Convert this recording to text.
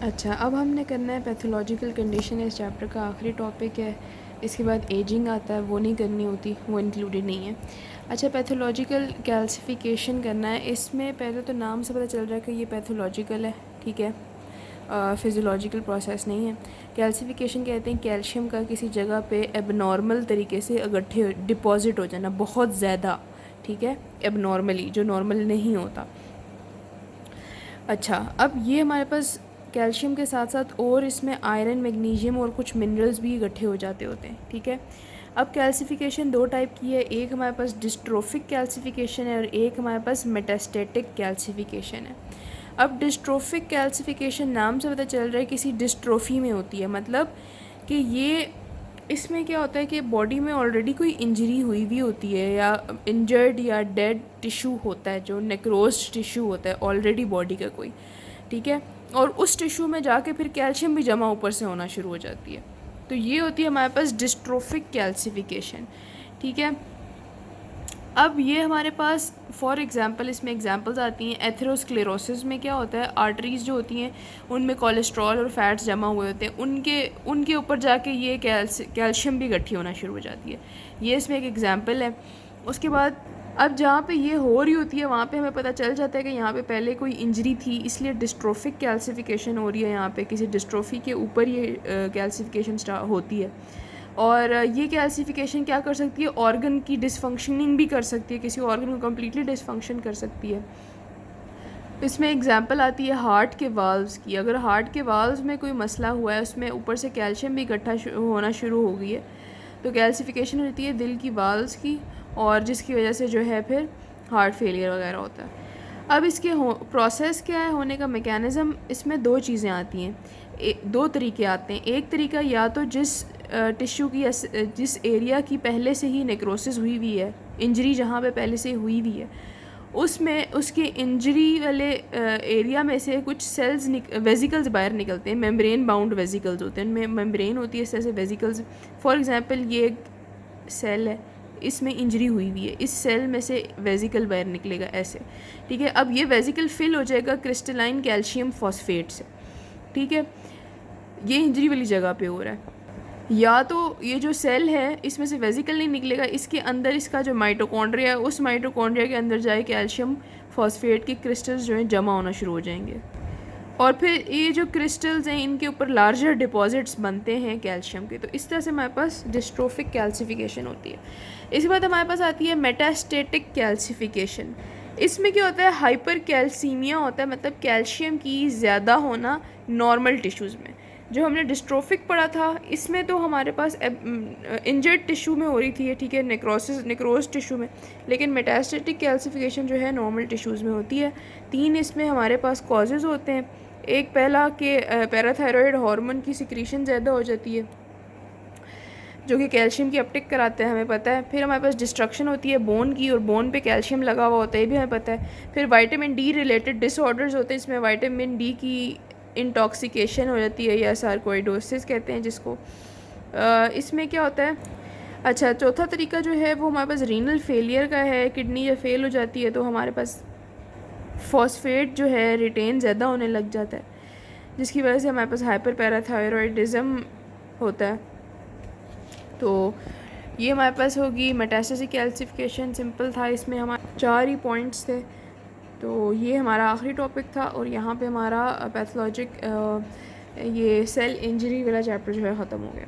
अच्छा, अब हमने करना है पैथोलॉजिकल कंडीशन, इस चैप्टर का आखिरी टॉपिक है। इसके बाद एजिंग आता है, वो नहीं करनी होती, वो इंक्लूडेड नहीं है। अच्छा, पैथोलॉजिकल कैल्सिफिकेशन करना है। इसमें पहले तो नाम से पता चल रहा है कि ये पैथोलॉजिकल है, ठीक है, फिज़ियोलॉजिकल प्रोसेस नहीं है। कैल्सिफिकेशन कहते हैं कैल्शियम का किसी जगह पे एबनॉर्मल तरीके से इकट्ठे डिपॉजिट हो जाना, बहुत ज़्यादा, ठीक है, एबनॉर्मली, जो नॉर्मल नहीं होता। अच्छा, अब ये हमारे पास कैल्शियम के साथ साथ और इसमें आयरन, मैग्नीशियम और कुछ मिनरल्स भी इकट्ठे हो जाते होते हैं, ठीक है। अब कैल्सिफिकेशन दो टाइप की है, एक हमारे पास डिस्ट्रोफिक कैल्सिफिकेशन है और एक हमारे पास मेटास्टेटिक कैल्सिफिकेशन है। अब डिस्ट्रोफिक कैल्सिफिकेशन नाम से पता चल रहा है किसी डिस्ट्रोफी में होती है, मतलब कि ये इसमें क्या होता है कि बॉडी में ऑलरेडी कोई इंजरी हुई हुई होती है या इंजर्ड या डेड टिश्यू होता है, जो नेक्रोज टिश्यू होता है ऑलरेडी बॉडी का कोई, ठीक है, और उस टिश्यू में जाके फिर कैल्शियम भी जमा ऊपर से होना शुरू हो जाती है। तो ये होती है हमारे पास डिस्ट्रोफिक कैल्सिफिकेशन, ठीक है। अब ये हमारे पास फॉर एग्ज़ाम्पल इसमें एग्जांपल्स आती हैं। एथेरोस्क्लेरोसिस में क्या होता है, आर्टरीज़ जो होती हैं उनमें कोलेस्ट्रॉल और फैट्स जमा हुए होते हैं, उनके ऊपर जाके ये कैल्शियम भी इकट्ठी होना शुरू हो जाती है। ये इसमें एक एग्जांपल है। उसके बाद अब जहाँ पे ये हो रही होती है वहाँ पे हमें पता चल जाता है कि यहाँ पे पहले कोई इंजरी थी, इसलिए डिस्ट्रोफिक कैल्सिफिकेशन हो रही है। यहाँ पे किसी डिस्ट्रोफी के ऊपर ये कैल्सिफिकेशन होती है। और ये कैल्सिफिकेशन क्या कर सकती है, ऑर्गन की डिसफंक्शनिंग भी कर सकती है, किसी ऑर्गन को कम्प्लीटली डिसफंक्शन कर सकती है। इसमें एग्जांपल आती है हार्ट के वाल्व्स की। अगर हार्ट के वाल्व्स में कोई मसला हुआ है, उसमें ऊपर से कैल्शियम भी इकट्ठा होना शुरू हो गई है, तो कैल्सिफिकेशन होती है दिल की वाल्व्स की, और जिसकी वजह से जो है फिर हार्ट फेलियर वगैरह होता है। अब इसके प्रोसेस क्या है होने का मैकेनिज़्म, इसमें दो चीज़ें आती हैं, दो तरीके आते हैं। एक तरीका या तो जिस टिश्यू की जिस एरिया की पहले से ही नेक्रोसिस हुई हुई है, इंजरी जहाँ पे पहले से हुई हुई है, उसमें उसके इंजरी वाले एरिया में से कुछ सेल्स वेजिकल्स बाहर निकलते हैं, मेम्ब्रेन बाउंड वेजिकल्स होते हैं, उनमें मेम्ब्रेन होती है, इस तरह से वेजिकल्स। फॉर एग्जांपल ये एक सेल है, इसमें इंजरी हुई हुई है, इस सेल में से वेजिकल बाहर निकलेगा ऐसे, ठीक है। अब ये वेजिकल फिल हो जाएगा क्रिस्टलाइन कैल्शियम फॉस्फेट से, ठीक है, ये इंजरी वाली जगह पे हो रहा है। या तो ये जो सेल है इसमें से वेजिकल नहीं निकलेगा, इसके अंदर इसका जो माइटोकॉन्ड्रिया है, उस माइटोकॉन्ड्रिया के अंदर जाए कैल्शियम फॉस्फेट के क्रिस्टल्स जो हैं जमा होना शुरू हो जाएंगे, और फिर ये जो क्रिस्टल्स हैं इनके ऊपर लार्जर डिपॉजिट्स बनते हैं कैल्शियम के। तो इस तरह से हमारे पास डिस्ट्रोफिक कैल्सिफिकेशन होती है। इसके बाद हमारे पास आती है मेटास्टेटिक कैल्सिफिकेशन। इसमें क्या होता है, हाइपर कैल्सीमिया होता है, मतलब कैल्शियम की ज़्यादा होना नॉर्मल टिश्यूज़ में। जो हमने डिस्ट्रोफिक पढ़ा था इसमें तो हमारे पास इंजर्ड टिश्यू में हो रही थी, ठीक है, नेक्रोज टिश्यू में, लेकिन मेटास्टेटिक कैल्सिफिकेशन जो है नॉर्मल टिश्यूज़ में होती है। तीन इसमें हमारे पास कॉजेज़ होते हैं। एक पहला कि पैराथायरॉयड हार्मोन की सिक्रीशन ज़्यादा हो जाती है, जो कि कैल्शियम की अपटेक कराता है, हमें पता है। फिर हमारे पास डिस्ट्रक्शन होती है बोन की, और बोन पे कैल्शियम लगा हुआ होता है, ये भी हमें पता है। फिर विटामिन डी रिलेटेड डिसऑर्डर्स होते हैं, इसमें विटामिन डी की इंटॉक्सिकेशन हो जाती है, या सार्कोइडोसिस कहते हैं जिसको। इसमें क्या होता है, अच्छा, चौथा तरीका जो है वो हमारे पास रीनल फेलियर का है। किडनी जब फेल हो जाती है तो हमारे पास फॉस्फेट जो है रिटेन ज़्यादा होने लग जाता है, जिसकी वजह से हमारे पास हाइपर पैराथायरॉयडिज्म होता है। तो ये हमारे पास होगी मेटास्टेटिक कैल्सिफिकेशन। सिंपल था, इसमें हमारे 4 ही पॉइंट्स थे। तो ये हमारा आखिरी टॉपिक था, और यहाँ पे हमारा पैथोलॉजिक ये सेल इंजरी वाला चैप्टर जो है ख़त्म हो गया।